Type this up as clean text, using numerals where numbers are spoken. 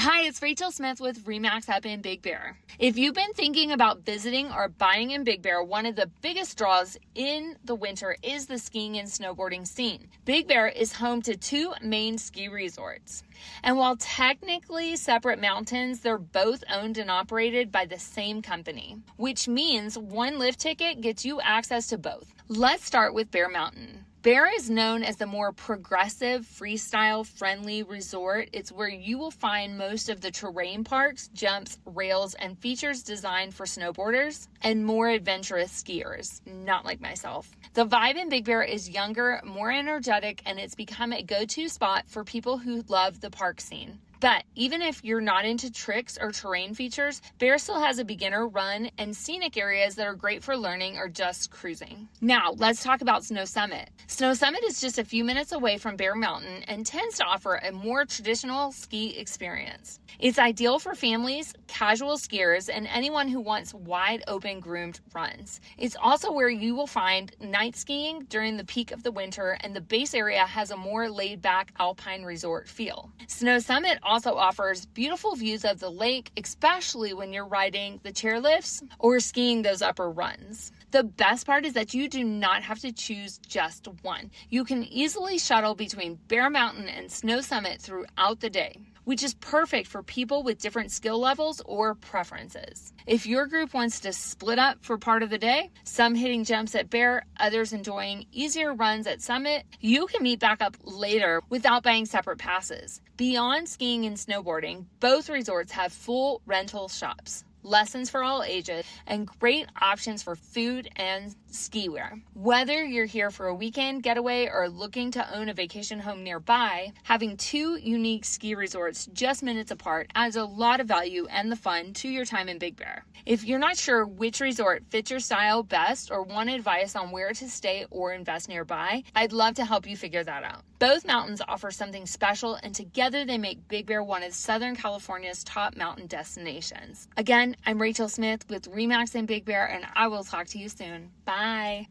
Hi, it's Rachel Smith with RE/MAX up in Big Bear. If you've been thinking about visiting or buying in Big Bear, one of the biggest draws in the winter is the skiing and snowboarding scene. Big Bear is home to two main ski resorts. And while technically separate mountains, they're both owned and operated by the same company, which means one lift ticket gets you access to both. Let's start with Bear Mountain. Bear is known as the more progressive, freestyle-friendly resort. It's where you will find most of the terrain parks, jumps, rails, and features designed for snowboarders and more adventurous skiers, not like myself. The vibe in Big Bear is younger, more energetic, and it's become a go-to spot for people who love the park scene. But even if you're not into tricks or terrain features, Bear still has a beginner run and scenic areas that are great for learning or just cruising. Now, let's talk about Snow Summit. Snow Summit is just a few minutes away from Bear Mountain and tends to offer a more traditional ski experience. It's ideal for families, casual skiers, and anyone who wants wide open groomed runs. It's also where you will find night skiing during the peak of the winter, and the base area has a more laid-back alpine resort feel. Snow Summit also offers beautiful views of the lake, especially when you're riding the chairlifts or skiing those upper runs. The best part is that you do not have to choose just one. You can easily shuttle between Bear Mountain and Snow Summit throughout the day, which is perfect for people with different skill levels or preferences. If your group wants to split up for part of the day, some hitting jumps at Bear, others enjoying easier runs at Summit, you can meet back up later without buying separate passes. Beyond skiing and snowboarding, both resorts have full rental shops, lessons for all ages, and great options for food and ski wear. Whether you're here for a weekend getaway or looking to own a vacation home nearby, having two unique ski resorts just minutes apart adds a lot of value and the fun to your time in Big Bear. If you're not sure which resort fits your style best or want advice on where to stay or invest nearby, I'd love to help you figure that out. Both mountains offer something special, and together they make Big Bear one of Southern California's top mountain destinations. Again, I'm Rachel Smith with RE/MAX in Big Bear, and I will talk to you soon. Bye.